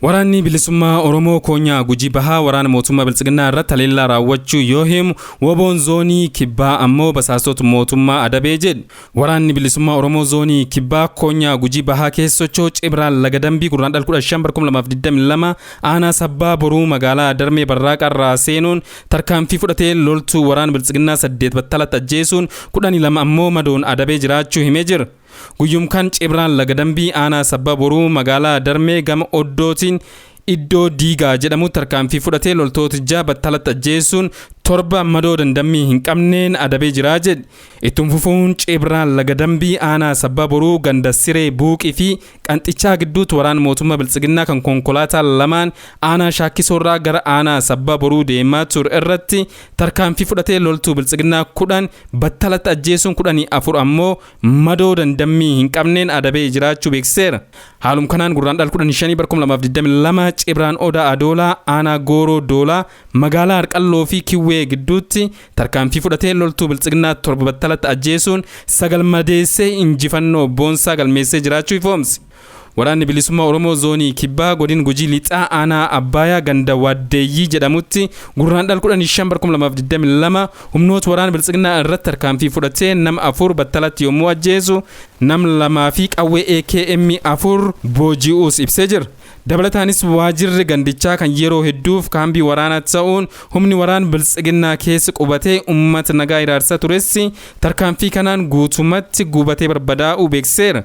Waraanni bilisummaa Oromoo Koonyaa Gujii Bahaa waraana mootummaa Biltsiginnaa irratti haleellaa raawwachuu yoo himu WBO'n zoonii Kibbaa ammoo basaastota mootummaa adabee jedhe. Waraanni bilisummaa Oromoo zoonii Kibbaa Koonyaa Gujii Bahaa keessa socho'u Cibraan Laga Dambii Gurraandhala 15/2022 aanaa Sabbaa Boruu magaalaa Darmee Barraaqarraa seenuun tarkaanfii fudhatee loltuu waraana Biltsiginnaa 8 battalatti ajjeesuun 12 ammoo madoon adabee jiraachuu himee jira. Guyyum kan Cibraan Laga Dambii aanaa Sabbaa Boruu magaalaa Darmee gama Oddootiin iddoo diigaa jedhamu tarkaanfii fudhatee loltoota battalatti ajjeesuun torba madoo dandammii hin qabneen adabee jiraa jedhe. Ittuma fufuun Cibraan Laga Dambii aanaa Sabbaa Boruu ganda Siree Buuqii fi Qanxichaa gidduutti waraana mootummaa Biltsiginnaa kan konkolaataa lamaan aanaa Shaakkisoorraa gara aanaa Sabbaa Boruu deemaa ture irratti tarkaanfii fudhatee loltuu Biltsiginnaa 10 battalatti ajjeesuun 14 ammoo madoo dandammii hin qabneen adabee jiraachuu beeksiseera. Haalum kanaan Gurraandhala 15/2022 Cibraan Odaa Adoolaa aanaa Gooroo Doolaa magaalaa Harqalloo fi Kiwwee gidduutti tarkaanfii fudhatee loltuu Biltsiginnaa 7 battalatti ajjeesuun 9 madeessee injifannoo boonsaa galmeessee jiraachuu ifoomse. Waraanni bilisummaa Oromoo zoonii Kibbaa godina Gujii Lixaa aanaa Abbayaa ganda Waaddeeyyii jedhamutti Gurraandhala 15/2022 humnoota waraana Biltsiginnaa irratti tarkaanfii fudhatee nama 4 battalatti yommuu ajjeesu nama 2 fi qawwee AKM 4 booji'uus ibsee jira. Dabalataanis waajirri gandichaa kan yeroo hedduuf kaambii waraanaa ta'uun humni waraana Biltsiginnaa keessa qubatee uummata nagaa iraarsaa turessi tarkaanfii kanaan guutumatti gubatee barbadaa'uu beeksiseera.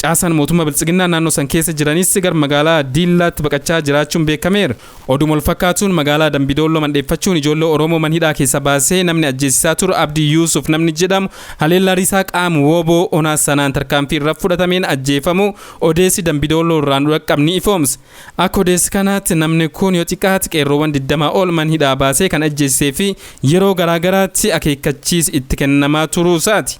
Caasaan mootummaa Biltsiginnaa naannoo san keessa jiranis gara magaalaa Diillaatti baqachaa jiraachuun beekameera. Oduma wal fakkaatuun magaalaa Dambidolloo mandheeffachuun ijoollee Oromoo manhidhaa keessa baasee namni ajjeesisaa ture Abdii Yuusuf namni jedhamu haleellaa risaa qaama WBO onaa sanaan tarkaanfii irra fudhatameen ajjeefamu odeessi Dambidolloo irraan dhaqqabni ifoomse. Akka odeessi kanaatti namni kun yoo xiqqaate qeerroowwan 20 ol manhidhaa baasee kan ajjeesisee fi yeroo garaagaraatti akeekkachiis itti kennamaa turuu isaati.